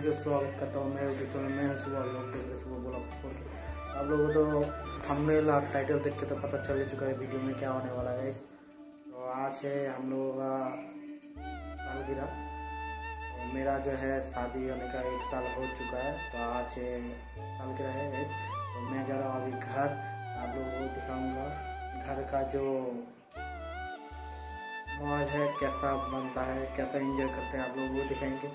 को स्वागत करता हूँ मैं यूट्यूब चैनल में। सुबह लोग देख रहे सुबह ब्लॉग्स खोल के आप लोगों को तो थंबनेल और टाइटल देख के तो पता चल ही चुका है वीडियो में क्या होने वाला है। तो आज है हम लोगों का सालगिरह। तो मेरा जो है शादी होने का 1 साल हो चुका है, तो आज सालगिरह है। तो मैं जा रहा हूँ अभी घर, आप लोगों को दिखाऊंगा घर का जो मौज है, कैसा बनता है, कैसा एंजॉय करते हैं, आप लोगों को दिखाएंगे।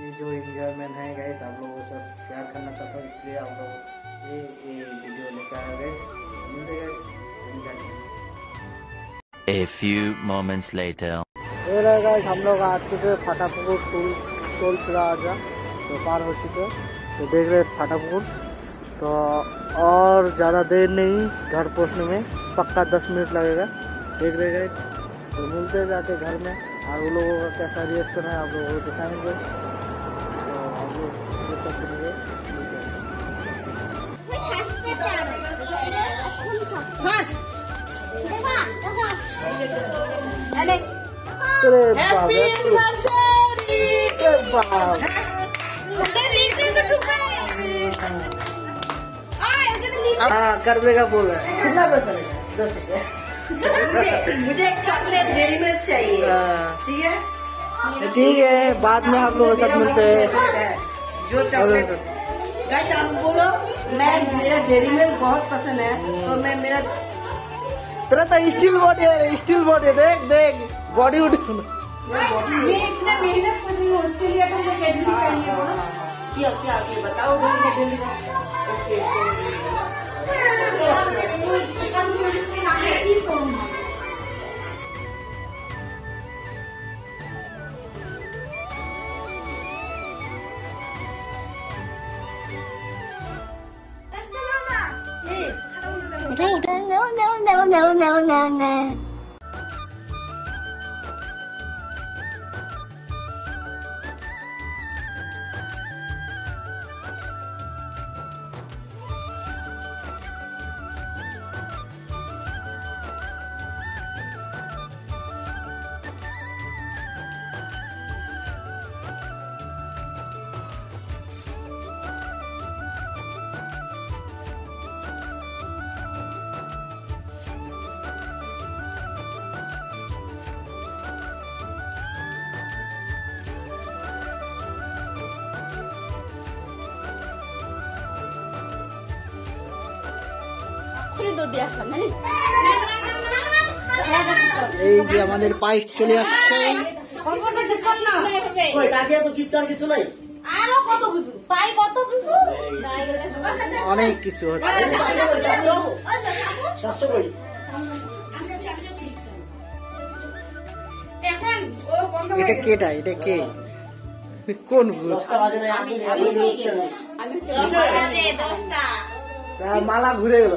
ये जो एंजॉयमेंट है गाइस आप लोगों के साथ शेयर करना चाहता हूँ, इसलिए आप लोग ये वीडियो लेकर आए गाइस। मिलते guys. A few moments later. Guys हम लोग आ चुके फाटापुकुर टोल प्लाजा तो पार हो चुके, तो देख रहे फाटापुकुर। तो और ज़्यादा देर नहीं घर पहुँचने में, पक्का 10 मिनट लगेगा। देख रहे गाइस, तो मिलते जाके घर में और उन लोगों का कैसा रिएक्शन है आप लोगों को दिखाएंगे। तो आप लोग ये सब करेंगे। कर देगा बोला कितना पैसा लेगा? 10 रुपये। मुझे एक चॉकलेट डेरी मिल्क चाहिए। ठीक है ठीक है, बाद में आप लोगों के साथ मिलते हैं। जो चॉकलेट गाइस आप बोलो, मेरा डेरी मिल्क बहुत पसंद है, तो मैं मेरा तेरा तो स्टील बॉडी है, स्टील बॉडी देख देख बॉडी उठ। ये इतना मेहनत कर रही हूँ उसके लिए, तो मुझे डेली चाहिए। क्या बताओ डेली। Okay No. এই যে আমাদের পায়েস চলে আসছে। অনেক কিছু হচ্ছে। এটা কেটা? এটা কে? কোন মালা ঘুরে গেল।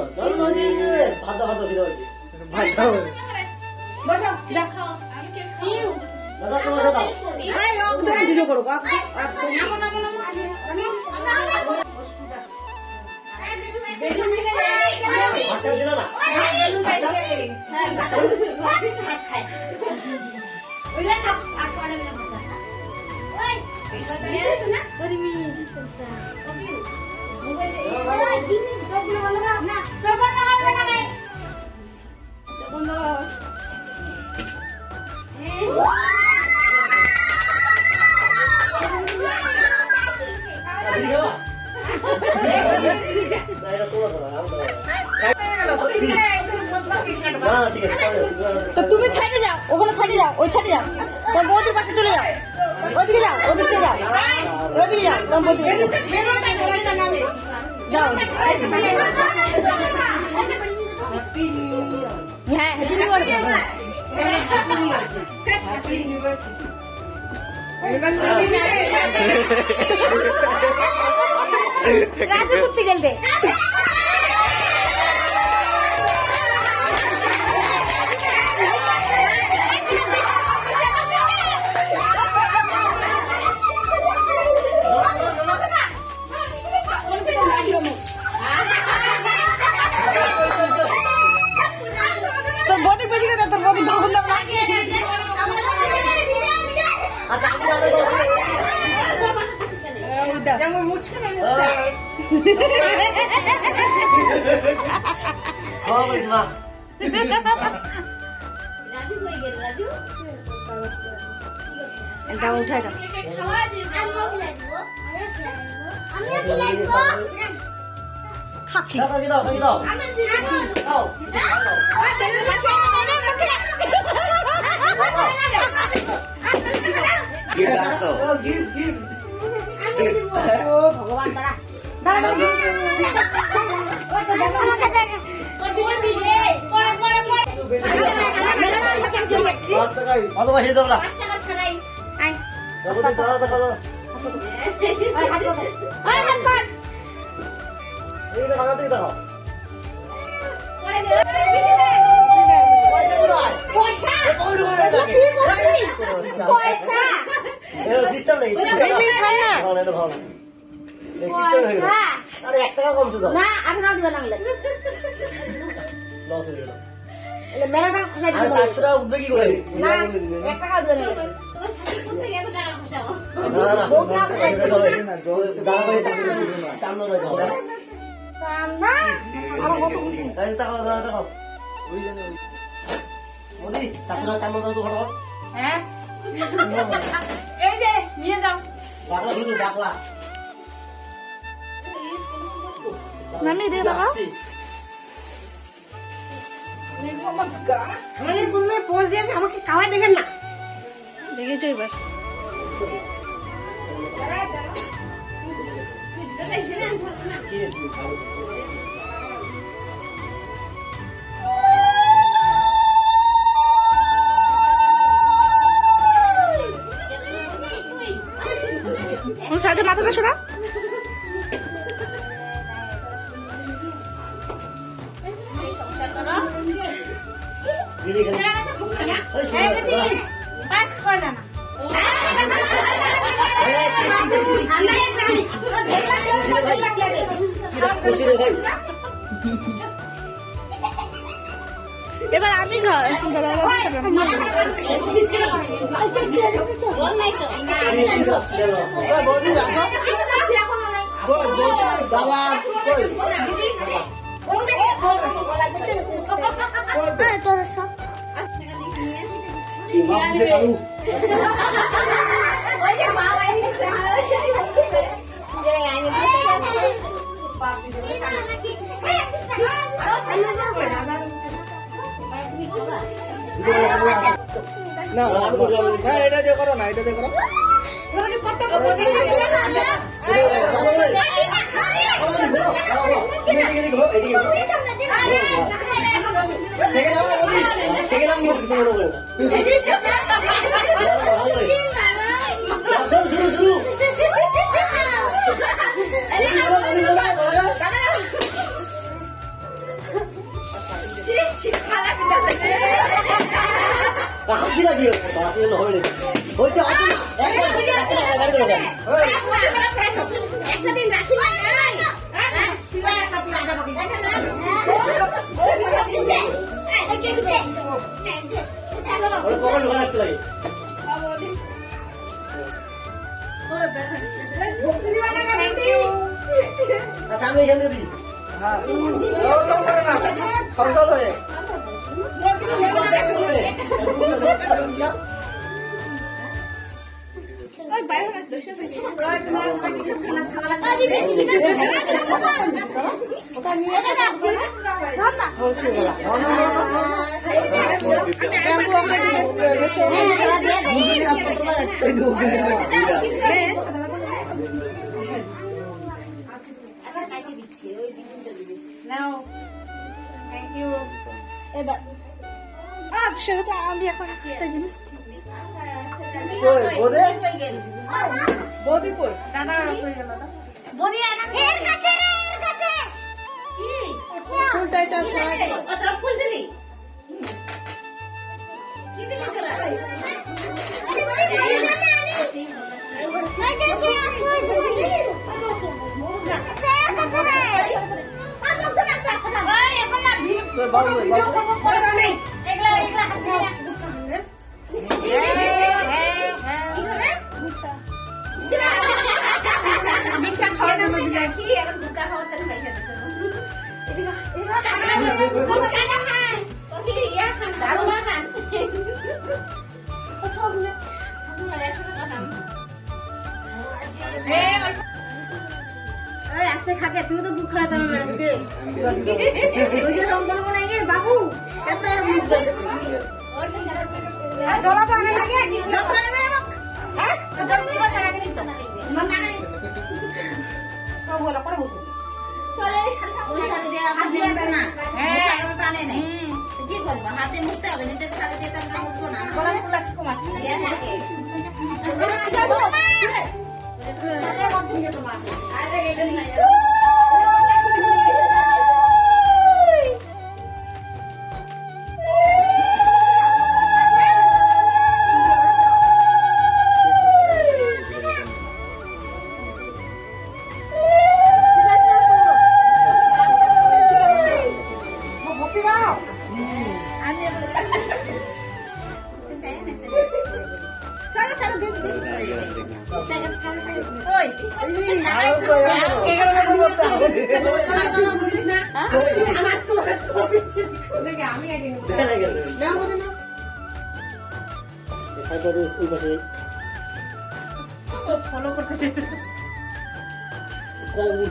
তো তুমি সাইডে যাও, ওখানে সাইডে যাও, ওই সাইডে যাও, তোমার বৌদির পাশে চলে যাও, ওদিকে যাও, ওদিকে যাও, ওদিকে যাও, তোমার বৌদির যাও। হ্যাঁ হ্যাপি নিউ ইয়ার। রাজু করতে গেলে তোর বডি বেশি করে, তোর বডি ভাবুন না। আচ্ছা খাওয়া বলিস মা এটা উঠাই দাও খাচ্ছি দাও দাও দাও দাও ভগবান দাঁড়া সিস্টেম নেই আরে 1 টাকা কমছে দাও না আর না দিবা না লস হয়ে গেল এলে মেলাটা খসাই আরে দিবা 400 টাকা উঠবে কি করে না 1 টাকা দিবা না তোমার সাথে করতে গেলে টাকা খসাও দাদা ভাই চান্দন হয়ে যাবে না আমার কত খুশি মোদি 400 টাকা চান্দন দাও তো ফটো হ্যাঁ এই যে নিয়ে যাও বাকলা শুধু বাকলা নানি দে দাও আমাদের বন্ধু পোজ দিয়েছে আমাকে খাওয়াই দেখেন না দেখেছো এবার ওর সাথে মাথা কাছো না এবার আমি না এটা দিয়ে করো না এটা দিয়ে করো হাসি লাগিয়ে হাসি হবে হয়েছে একটা দিন রাখি আচ্ছা আমি এখানে দিই হ্যাঁ করে না খাওয়া হয়ে এবার আচ্ছা আমি এখন একটা জিনিস বৌদি কই দাদা বদি এর কাছে কি ফুলটা এটা সরাই দাও কতটা ফুল দিলি কি দিলি করা বিনটা খাওয়া না আমি রাখি এখন দুটা খাওয়া তাহলে পয়সা দিতে আস্তে খাকে তুই তো বুক খাওয়া যাবে বাবু এত মুখ জলা তো আনে লাগে কি করবো হাতে মুছতে হবে নিজের সাথে যেতে আমরা মুছবো না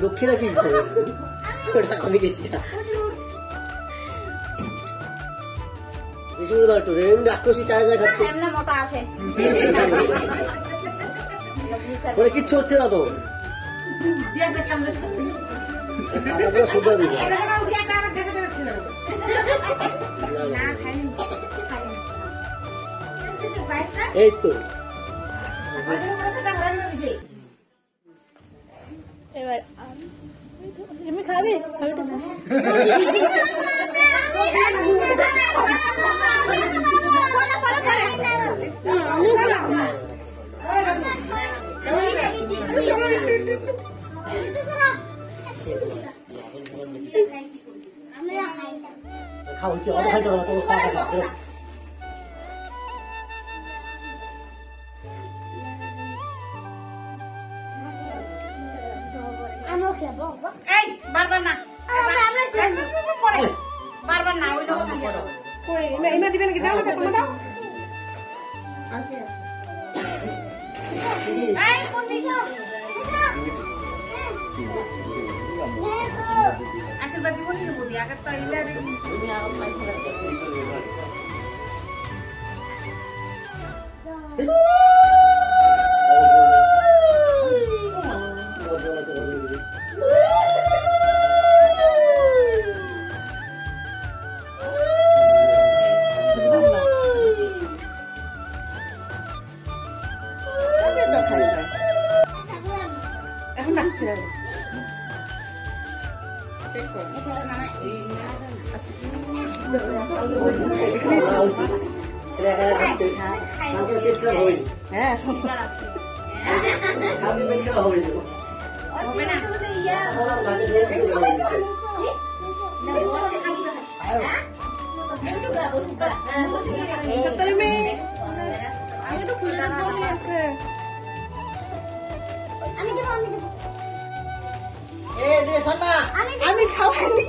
দক্ষিণা কি আমি গেছি আক্রোশী চায় যায় খাচ্ছে কিচ্ছু হচ্ছে না তো এই তো এবার এমনি খাবি খাবি তো খাওয়া হচ্ছে অত খাইতে পারো তো খাওয়া এই বারবার না বারবার না ওই রকম কই ইমা দিবেন কি দাও না তোমার দাও এই কোন দিছো আশীর্বাদ দিব নি বলি আগে তো ইলা দিছি তুমি আর পাই এখন নাচছে হ্যাঁ আমি খাওয়াইনি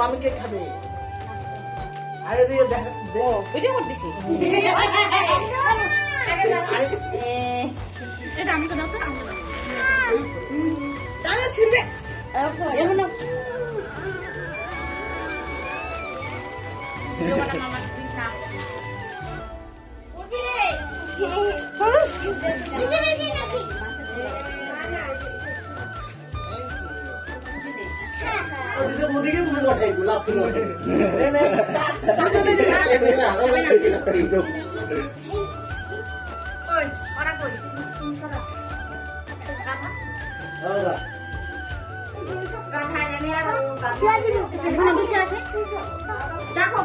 মামিকে খাবে আরে দিয়ে দেখ ও ভিডিও করতেছিস এটা আমি তো দাও তো দাদা ছিড়বে এখন মোদিকে তুমি বসাই গোলাপ ফুল বসে আছে দেখো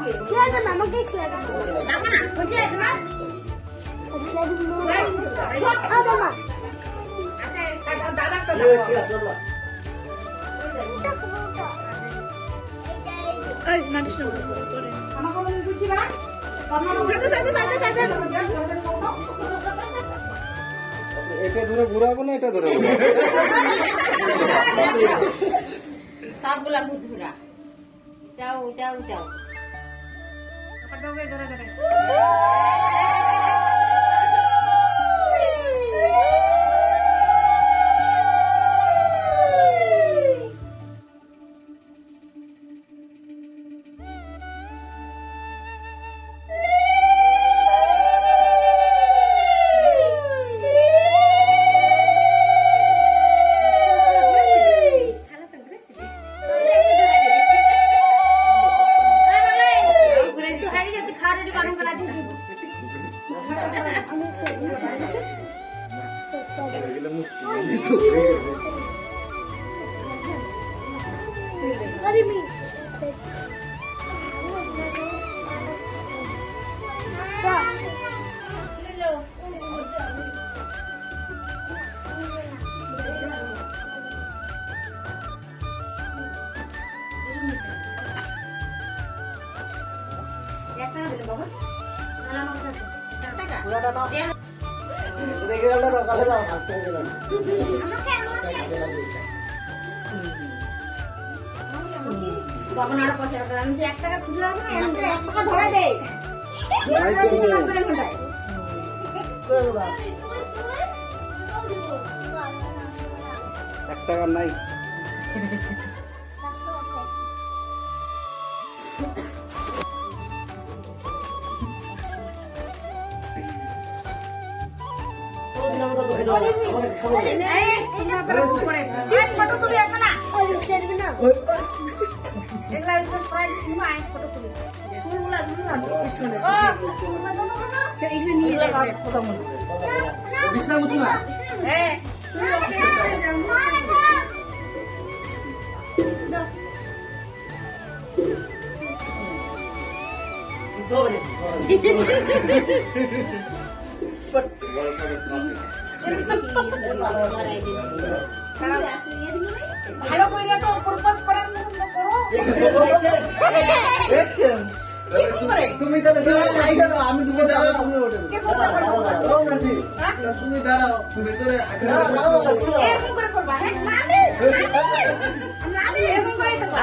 আমাকে এটা ধরে ঘুরাবো না এটা ধরে সবগুলা ঘুরা যাও যাও যাও ধরে ধরে তখন আরো 5 টাকা আমি 1 টাকা খুচরা হবে না 1 টাকা ধরে দে এক টাকা নাই ফটো তুলে আসো না এগুলা স্প্রাইট নিয়ে ফটো তুলে ফুলগুলা পিছনে এইগুলো নিয়ে যাবে কথা বল বিছনা মুছু না হ্যাঁ ভালো করে তো প্রপোজ করার মতো করো দেখছেন তুমি তো দাঁড়াও আমি দুটো দাঁড়াও তুমি ওঠো তুমি দাঁড়াও ভিতরে এরকম করে করবা হ্যাঁ মামি মামি এরকম করে তো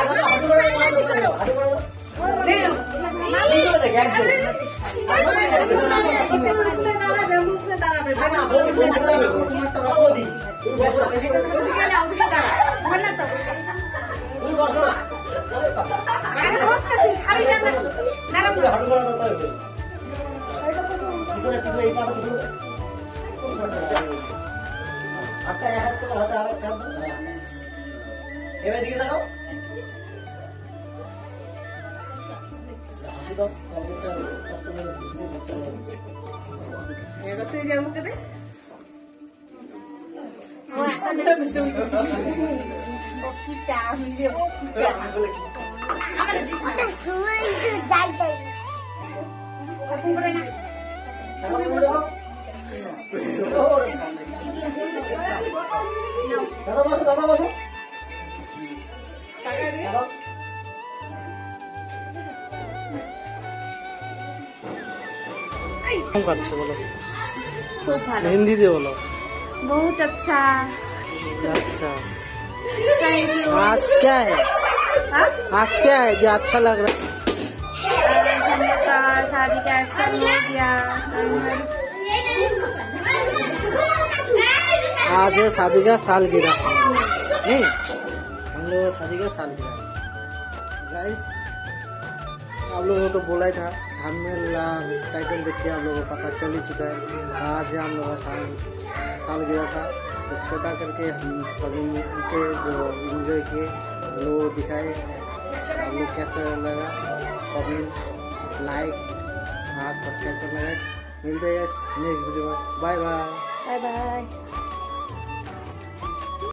हिंदी दे बोलो बहुत अच्छा अच्छा आज क्या है आज क्या है जो अच्छा लग रहा है शादी का एक्शन हो गया आज है शादी का सालगिरह नहीं हम लोग शादी का सालगिरह गाइस आप लोगों को तो बोला ही था थंबनेल टाइटल देख के आप लोगों को पता चल ही चुका है आज है हम लोग का सालगिरह था तो छोटा करके हम सभी के जो एंजॉय किए वो दिखाए आप लोग कैसा लगा कमेंट लाइक और सब्सक्राइब करना गाइस मिलते हैं नेक्स्ट वीडियो में बाय बाय बाय बाय।